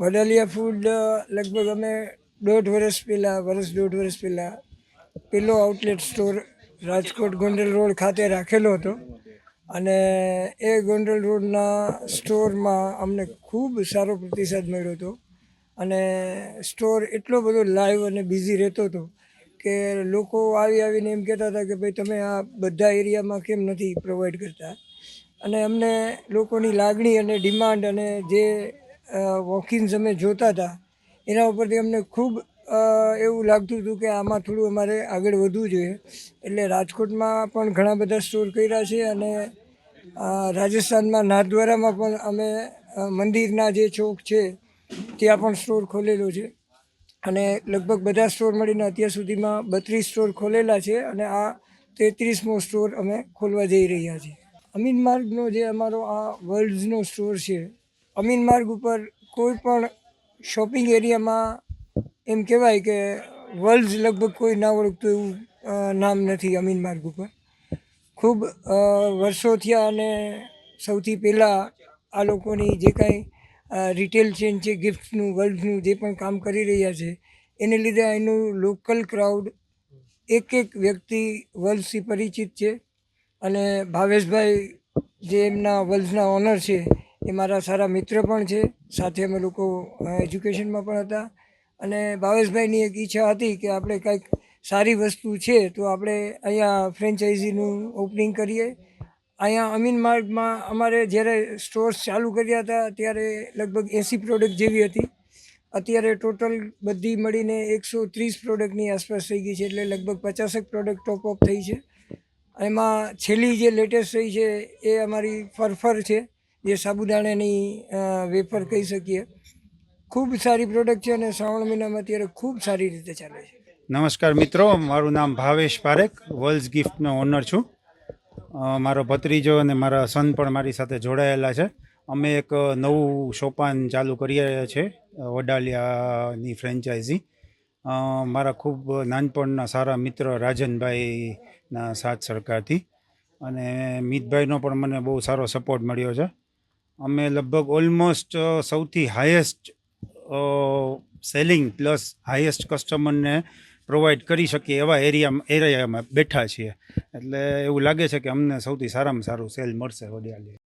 Vadaliya food લગભગ અમે દોઢ વર્ષ પહેલાં પેલો outlet store Rajkot Gondal road ખાતે રાખેલો હતો અને એ ગોંડલ રોડના સ્ટોરમાં અમને ખૂબ સારો પ્રતિસાદ મળ્યો હતો અને સ્ટોર એટલો બધો લાઈવ અને બિઝી રહેતો હતો કે લોકો આવીને એમ કહેતા હતા કે ભાઈ તમે આ બધા એરિયામાં કેમ નથી પ્રોવાઈડ કરતા. અને અમને લોકોની લાગણી અને ડિમાન્ડ અને જે વોકિન્સ અમે જોતા હતા એના ઉપરથી અમને ખૂબ એવું લાગતું હતું કે આમાં થોડું અમારે આગળ વધવું જોઈએ. એટલે રાજકોટમાં પણ ઘણા બધા સ્ટોર કર્યા છે અને રાજસ્થાનમાં નાથદ્વારામાં પણ અમે મંદિરના જે ચોક છે ત્યાં પણ સ્ટોર ખોલેલો છે અને લગભગ બધા સ્ટોર મળીને અત્યાર સુધીમાં 32 સ્ટોર ખોલેલા છે અને આ 33મો સ્ટોર અમે ખોલવા જઈ રહ્યા છીએ. અમીન માર્ગનો જે અમારો આ વર્લ્ડ્સનો સ્ટોર છે, અમીન માર્ગ ઉપર કોઈ પણ શોપિંગ એરિયામાં એમ કહેવાય કે વર્લ્ડ્સ લગભગ કોઈ ના ઓળખતું એવું નામ નથી અમીન માર્ગ ઉપર. ખૂબ વર્ષો થયા અને સૌથી પહેલાં આ લોકોની જે કાંઈ રિટેલ ચેન છે ગિફ્ટનું વર્લ્ડનું જે પણ કામ કરી રહ્યા છે એને લીધે અહીંનું લોકલ ક્રાઉડ એક વ્યક્તિ વર્લ્ડથી પરિચિત છે અને ભાવેશભાઈ જે એમના વર્લ્ડના ઓનર છે એ મારા સારા મિત્ર પણ છે. સાથે અમે લોકો એજ્યુકેશનમાં પણ હતા અને ભાવેશભાઈની એક ઈચ્છા હતી કે આપણે કંઈક સારી વસ્તુ છે તો આપણે અહીંયા ફ્રેન્ચાઇઝીનું ઓપનિંગ કરીએ. અહીંયા અમીન માર્ગમાં અમારે જ્યારે સ્ટોર્સ ચાલુ કર્યા હતા ત્યારે લગભગ 80 પ્રોડક્ટ જેવી હતી. અત્યારે ટોટલ બધી મળીને 130 પ્રોડક્ટની આસપાસ થઈ ગઈ છે, એટલે લગભગ 50 પ્રોડક્ટ ટોપ અપ થઈ છે. એમાં છેલ્લી જે લેટેસ્ટ થઈ છે એ અમારી ફરફર છે, જે સાબુદાણાની વેફર કહી શકીએ. ખૂબ સારી પ્રોડક્ટ છે અને શ્રાવણ મહિનામાં અત્યારે ખૂબ સારી રીતે ચાલે છે. નમસ્કાર મિત્રો, મારું નામ ભાવેશ પારેખ, વર્લ્ડ્સ ગિફ્ટનો ઓનર છું. મારો ભત્રીજો અને મારા સન પણ મારી સાથે જોડાયેલા છે. અમે એક નવું સોપાન ચાલુ કરી રહ્યા છીએ, વડાલિયાની ફ્રેન્ચાઇઝી. મારા ખૂબ નાનપણના સારા મિત્ર રાજનભાઈના સાથ સરકારથી અને મિતભાઈનો પણ મને બહુ સારો સપોર્ટ મળ્યો છે. અમે લગભગ ઓલમોસ્ટ સૌથી હાઈએસ્ટ સેલિંગ પ્લસ હાઈએસ્ટ કસ્ટમરને પ્રોવાઈડ કરી શકીએ એવા એરિયામાં બેઠા છીએ. એટલે એવું લાગે છે કે અમને સૌથી સારામાં સારું સેલ મળશે વડિયાળી.